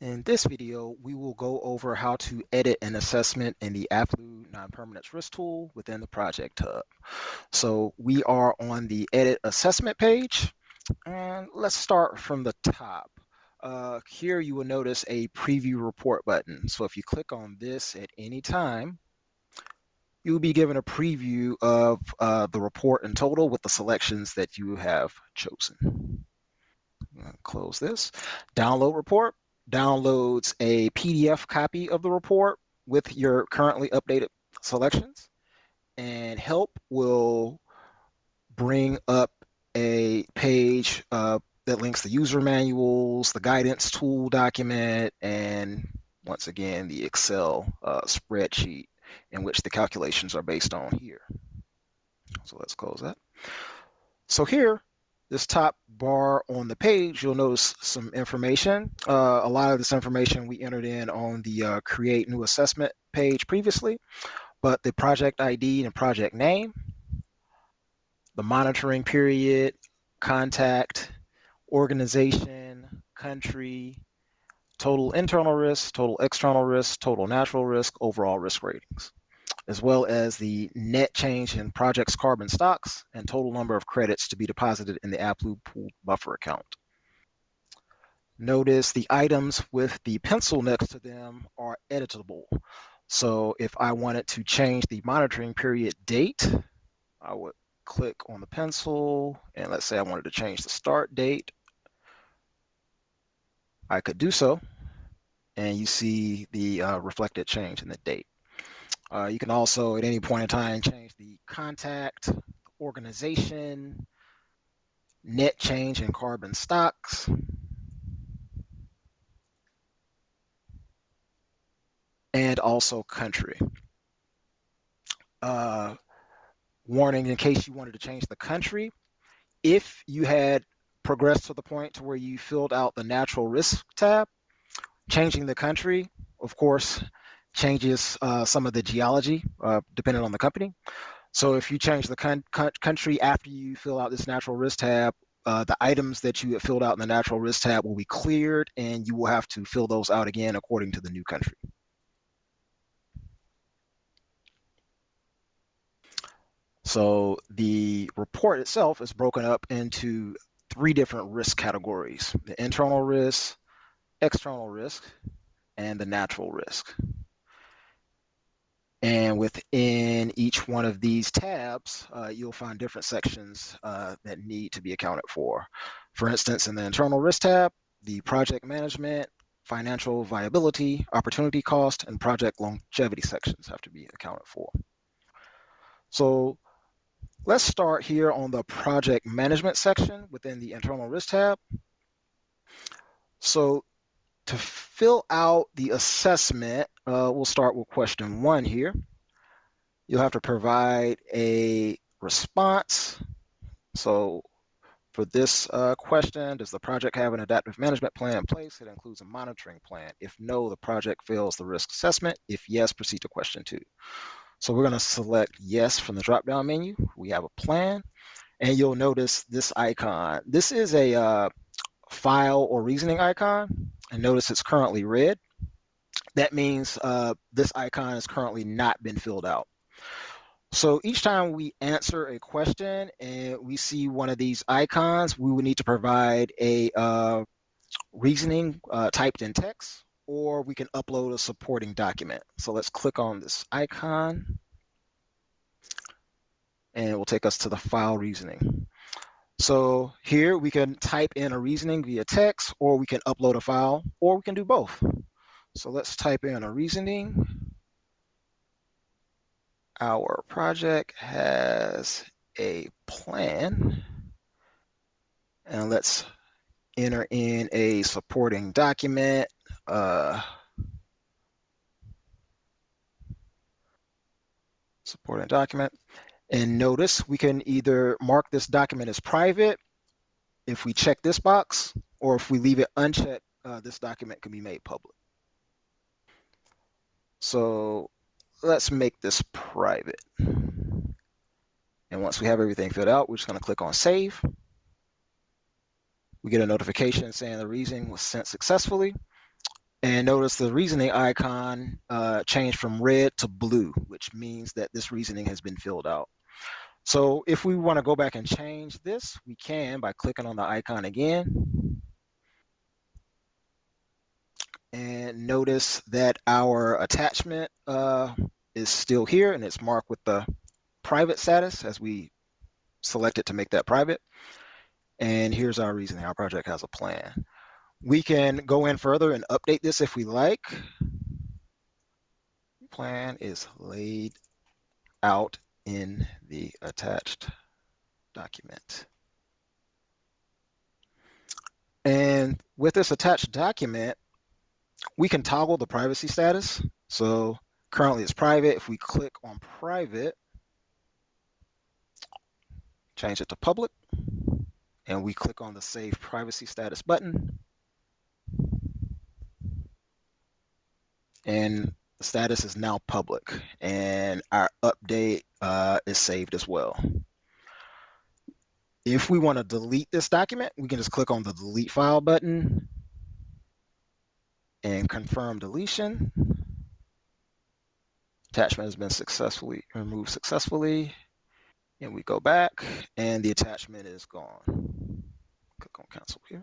In this video, we will go over how to edit an assessment in the AFOLU non-permanence risk tool within the project hub. So we are on the edit assessment page, and let's start from the top. Here you will notice a preview report button. So if you click on this at any time, you'll be given a preview of the report in total with the selections that you have chosen. Close this. Download report downloads a PDF copy of the report with your currently updated selections, and help will bring up a page that links the user manuals, the guidance tool document, and once again the Excel spreadsheet in which the calculations are based on here. So let's close that. So here, this top bar on the page, you'll notice some information. A lot of this information we entered in on the create new assessment page previously, but the project ID and project name, the monitoring period, contact, organization, country, total internal risk, total external risk, total natural risk, overall risk ratings, as well as the net change in project's carbon stocks and total number of credits to be deposited in the AFOLU pooled buffer account. Notice the items with the pencil next to them are editable. So if I wanted to change the monitoring period date, I would click on the pencil, and let's say I wanted to change the start date. I could do so, and you see the reflected change in the date. You can also, at any point in time, change the contact, organization, net change in carbon stocks, and also country. Warning in case you wanted to change the country, if you had progressed to the point to where you filled out the natural risk tab, changing the country, of course, changes some of the geology depending on the company. So if you change the country after you fill out this natural risk tab, the items that you have filled out in the natural risk tab will be cleared, and you will have to fill those out again according to the new country. So the report itself is broken up into 3 different risk categories: the internal risk, external risk, and the natural risk. And within each one of these tabs, you'll find different sections that need to be accounted for. For instance, in the internal risk tab, the project management, financial viability, opportunity cost, and project longevity sections have to be accounted for. So let's start here on the project management section within the internal risk tab. So to fill out the assessment, we'll start with question 1 here. You'll have to provide a response. So for this question, does the project have an adaptive management plan in place? It includes a monitoring plan. If no, the project fails the risk assessment. If yes, proceed to question 2. So we're going to select yes from the drop-down menu. We have a plan, and you'll notice this icon. This is a file or reasoning icon, and notice it's currently red. That means this icon has currently not been filled out. So each time we answer a question and we see one of these icons, we would need to provide a reasoning typed in text, or we can upload a supporting document. So let's click on this icon, and it will take us to the file reasoning. So here we can type in a reasoning via text, or we can upload a file, or we can do both. So let's type in a reasoning. Our project has a plan, and let's enter in a supporting document. Supporting document. And notice we can either mark this document as private if we check this box, or if we leave it unchecked, this document can be made public. So let's make this private. And once we have everything filled out, we're just going to click on save. We get a notification saying the reasoning was sent successfully. And notice the reasoning icon changed from red to blue, which means that this reasoning has been filled out. So if we want to go back and change this, we can by clicking on the icon again. And notice that our attachment is still here, and it's marked with the private status as we select it to make that private. And here's our reasoning. Our project has a plan. We can go in further and update this if we like. Plan is laid out in the attached document. And with this attached document, we can toggle the privacy status. So currently it's private. If we click on private, change it to public, and we click on the Save Privacy Status button, and the status is now public, and our update is saved as well. If we want to delete this document, we can just click on the Delete File button and confirm deletion. Attachment has been successfully removed successfully, and we go back, and the attachment is gone. Click on Cancel here.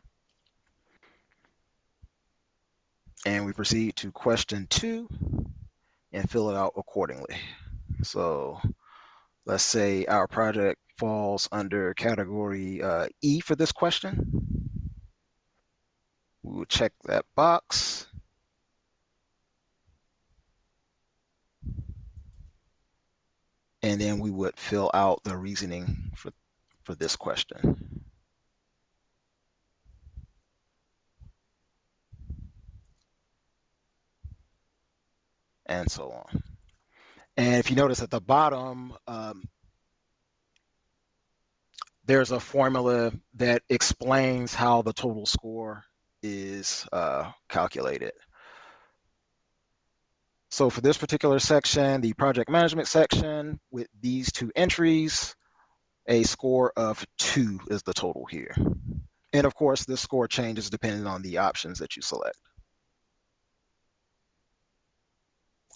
And we proceed to question 2 and fill it out accordingly. So let's say our project falls under category E for this question. We will check that box. And then we would fill out the reasoning for this question. And so on. And if you notice at the bottom, there's a formula that explains how the total score is calculated. So for this particular section, the project management section, with these 2 entries, a score of 2 is the total here. And of course, this score changes depending on the options that you select.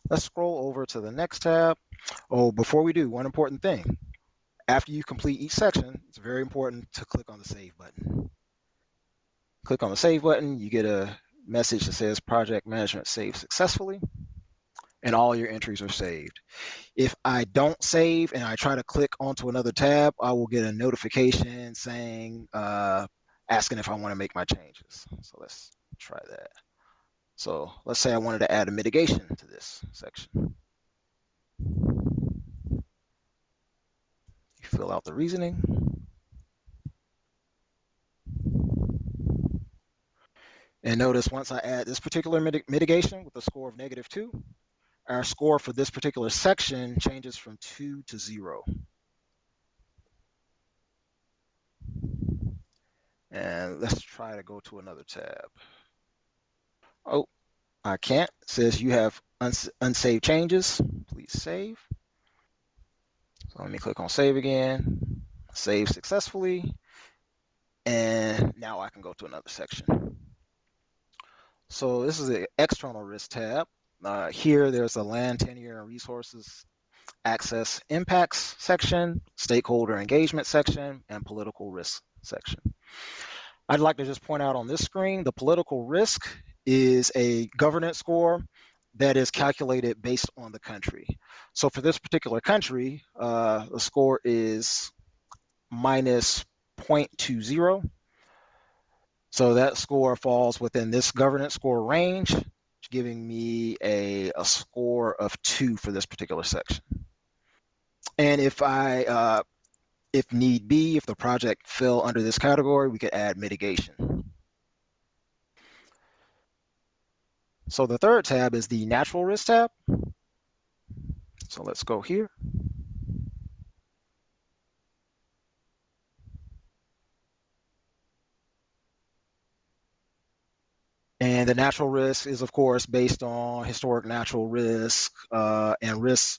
Let's scroll over to the next tab. Oh, before we do, one important thing. After you complete each section, it's very important to click on the Save button. Click on the Save button, you get a message that says Project Management saved successfully, and all your entries are saved. If I don't save and I try to click onto another tab, I will get a notification saying, asking if I want to make my changes. So let's try that. So let's say I wanted to add a mitigation to this section. You fill out the reasoning. And notice once I add this particular mitigation with a score of -2, our score for this particular section changes from 2 to 0. And let's try to go to another tab. Oh, I can't. It says you have unsaved changes. Please save. So let me click on Save again. Save successfully. And now I can go to another section. So this is the external risk tab. Here there's a land tenure and resources access impacts section, stakeholder engagement section, and political risk section. I'd like to just point out on this screen, the political risk is a governance score that is calculated based on the country. So for this particular country, the score is -0.20. So that score falls within this governance score range, giving me a score of 2 for this particular section. And if need be, if the project fell under this category, we could add mitigation. So the third tab is the natural risk tab. So let's go here. And the natural risk is, of course, based on historic natural risk and risks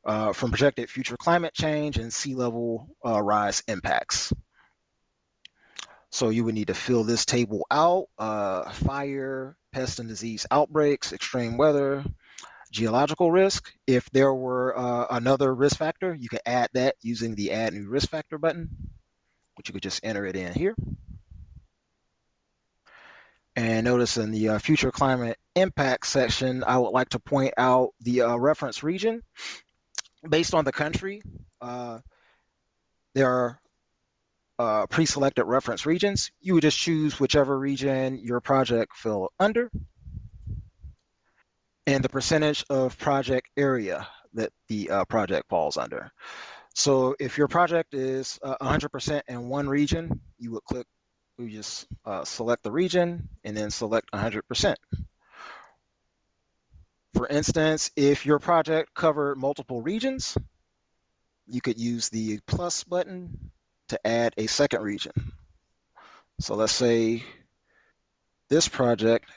from projected future climate change and sea level rise impacts. So you would need to fill this table out: fire, pest and disease outbreaks, extreme weather, geological risk. If there were another risk factor, you could add that using the add new risk factor button, which you could just enter it in here. And notice in the future climate impact section, I would like to point out the reference region. Based on the country, there are pre-selected reference regions. You would just choose whichever region your project fell under, and the percentage of project area that the project falls under. So if your project is 100% in one region, you just select the region and then select 100%. For instance, if your project covered multiple regions, you could use the plus button to add a second region. So let's say this project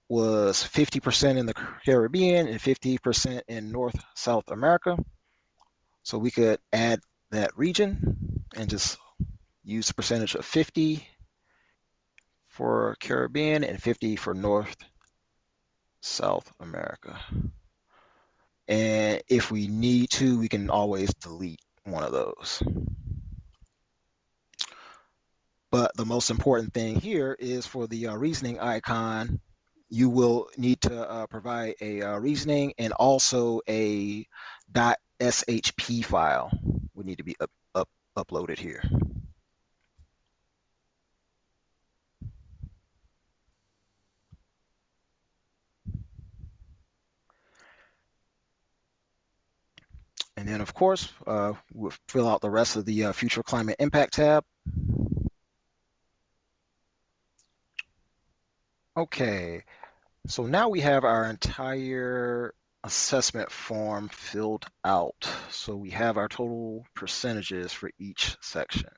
was 50% in the Caribbean and 50% in North South America. So we could add that region and just use the percentage of 50 for Caribbean and 50 for North South America. And if we need to, we can always delete one of those. But the most important thing here is for the reasoning icon, you will need to provide a reasoning, and also a .shp file would need to be uploaded here. And then, of course, we'll fill out the rest of the future climate impact tab. Okay, so now we have our entire assessment form filled out. So we have our total percentages for each section.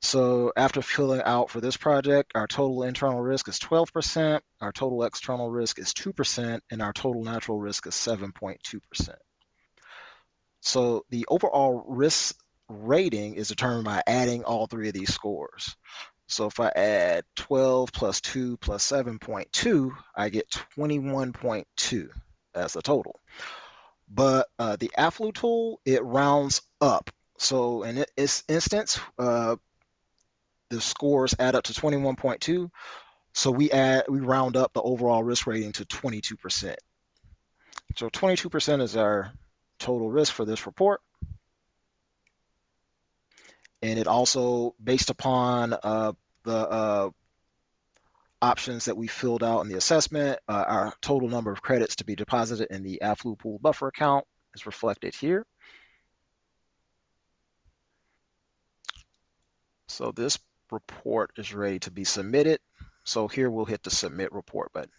So after filling out for this project, our total internal risk is 12%, our total external risk is 2%, and our total natural risk is 7.2%. So the overall risk rating is determined by adding all three of these scores. So if I add 12 plus 2 plus 7.2, I get 21.2 as the total. But the AFOLU tool, it rounds up. So in this instance, the scores add up to 21.2. So we round up the overall risk rating to 22%. So 22% is our total risk for this report. And it also, based upon the options that we filled out in the assessment, our total number of credits to be deposited in the AFOLU pool buffer account is reflected here. So this report is ready to be submitted. So here we'll hit the submit report button.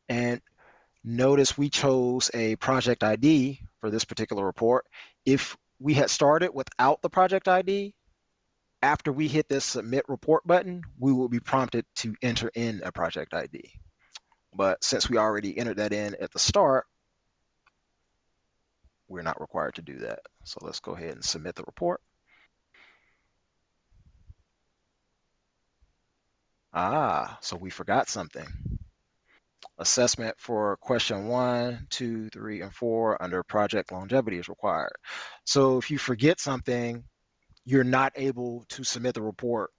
And notice we chose a project ID for this particular report. If we had started without the project ID, after we hit this submit report button, we will be prompted to enter in a project ID. But since we already entered that in at the start, we're not required to do that. So let's go ahead and submit the report. So we forgot something. Assessment for question 1, 2, 3, and 4 under project longevity is required. So if you forget something, you're not able to submit the report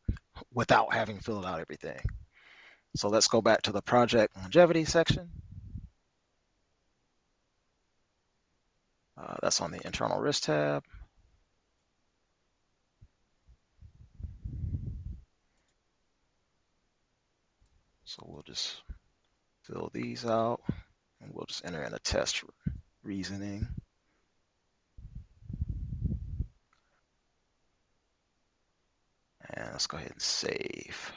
without having filled out everything. So let's go back to the project longevity section. That's on the internal risk tab. So we'll just fill these out, and we'll just enter in a test reasoning. And let's go ahead and save.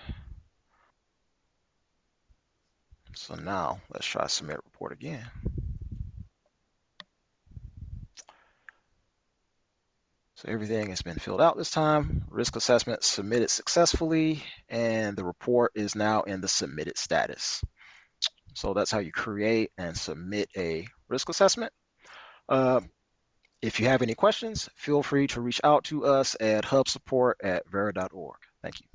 So now let's try submit report again. So everything has been filled out this time. Risk assessment submitted successfully, and the report is now in the submitted status. So that's how you create and submit a risk assessment. If you have any questions, feel free to reach out to us at hubsupport@vera.org. Thank you.